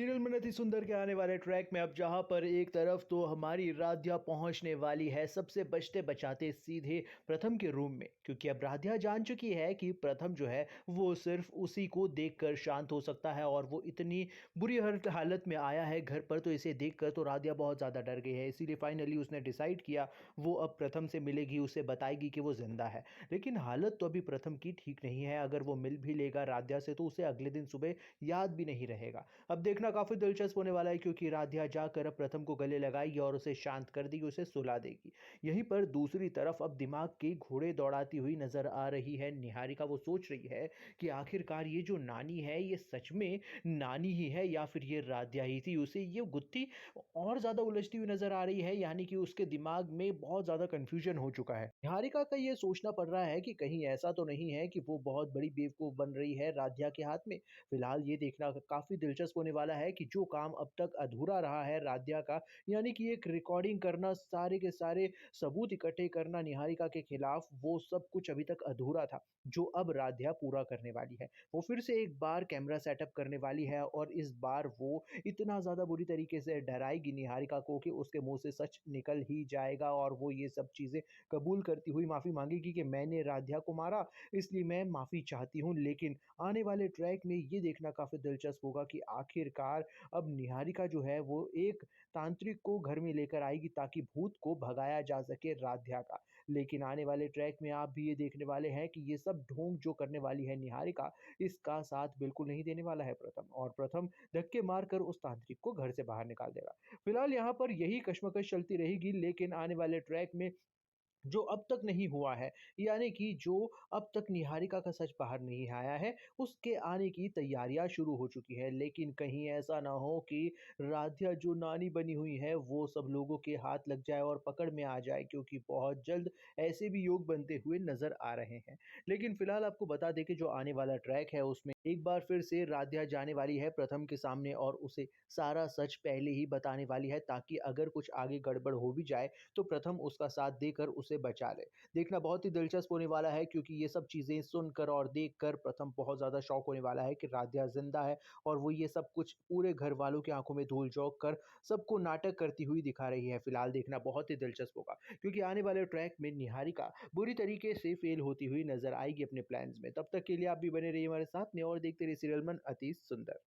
Serial में अति सुंदर के आने वाले ट्रैक में अब जहां पर एक तरफ तो हमारी राध्या पहुंचने वाली है सबसे बचते बचाते सीधे प्रथम के रूम में, क्योंकि अब राध्या जान चुकी है कि प्रथम जो है वो सिर्फ उसी को देखकर शांत हो सकता है और वो इतनी बुरी हालत में आया है घर पर, तो इसे देखकर तो राध्या बहुत ज़्यादा डर गई है। इसीलिए फाइनली उसने डिसाइड किया वो अब प्रथम से मिलेगी, उसे बताएगी कि वो जिंदा है। लेकिन हालत तो अभी प्रथम की ठीक नहीं है। अगर वो मिल भी लेगा राध्या से तो उसे अगले दिन सुबह याद भी नहीं रहेगा। अब देखना काफी दिलचस्प होने वाला है, क्योंकि राध्या जाकर अब प्रथम को गले लगाएगी और उसे शांत कर देगी, उसे सुला देगी। यहीं पर दूसरी तरफ अब दिमाग के घोड़े दौड़ाती हुई नजर आ रही है निहारिका। वो सोच रही है कि आखिरकार ये जो नानी है ये सच में नानी ही है या फिर ये राध्या ही थी। उसे ये गुत्थी और ज्यादा उलझती हुई नजर आ रही है, यानी कि उसके दिमाग में बहुत ज्यादा कंफ्यूजन हो चुका है। निहारिका का ये सोचना पड़ रहा है कि कहीं ऐसा तो नहीं है कि वो बहुत बड़ी बेवकूफ बन रही है राध्या के हाथ में। फिलहाल ये देखना काफ़ी दिलचस्प होने वाला है कि जो काम अब तक अधूरा रहा है राध्या का, यानी कि एक रिकॉर्डिंग करना, सारे के सारे सबूत इकट्ठे करना निहारिका के खिलाफ, वो सब कुछ अभी तक अधूरा था, जो अब राध्या पूरा करने वाली है। वो फिर से एक बार कैमरा सेटअप करने वाली है और इस बार वो इतना ज़्यादा बुरी तरीके से डराएगी निहारिका को कि उसके मुँह से सच निकल ही जाएगा और वो ये सब चीज़ें कबूल करती हुई माफ़ी माँगेगी कि मैंने राध्या को मारा, इसलिए मैं माफ़ी चाहती हूँ। लेकिन आने वाले ट्रैक में ये देखना काफ़ी दिलचस्प होगा कि आखिरकार अब निहारिका जो है वो एक तांत्रिक को घर में लेकर आएगी ताकि भूत को भगाया जा सके राध्या का। लेकिन आने वाले ट्रैक में आप भी ये देखने वाले हैं कि ये सब ढोंग जो करने वाली है निहारिका, इसका साथ बिल्कुल नहीं देने वाला है प्रथम, और प्रथम धक्के मारकर उस तांत्रिक को घर से बाहर निकाल देगा। फिलहाल यहाँ पर यही कशमकश चलती रहेगी, लेकिन आने वाले ट्रैक में जो अब तक नहीं हुआ है, यानी कि जो अब तक निहारिका का सच बाहर नहीं आया है, उसके आने की तैयारियां शुरू हो चुकी है। लेकिन कहीं ऐसा ना हो कि राध्या जो नानी बनी हुई है वो सब लोगों के हाथ लग जाए और पकड़ में आ जाए, क्योंकि बहुत जल्द ऐसे भी योग बनते हुए नजर आ रहे हैं। लेकिन फिलहाल आपको बता दें कि जो आने वाला ट्रैक है उसमें एक बार फिर से राध्या जाने वाली है प्रथम के सामने और उसे सारा सच पहले ही बताने वाली है, ताकि अगर कुछ आगे गड़बड़ हो भी जाए तो प्रथम उसका साथ देकर उसे बचा ले। देखना बहुत ही दिलचस्प होने वाला है, क्योंकि ये सब चीज़ें सुनकर और देखकर प्रथम बहुत ज़्यादा शॉक होने वाला है कि राध्या ज़िंदा है और वो ये सब कुछ पूरे घर वालों की आँखों में धूल झोंक कर सबको नाटक करती हुई दिखा रही है। फिलहाल देखना बहुत ही दिलचस्प होगा, क्योंकि आने वाले ट्रैक में निहारिका बुरी तरीके से फेल होती हुई नज़र आएगी अपने प्लान्स में। तब तक के लिए आप भी बने रहिए हमारे साथ में और देखते रहिए सीरियल मन अति सुंदर।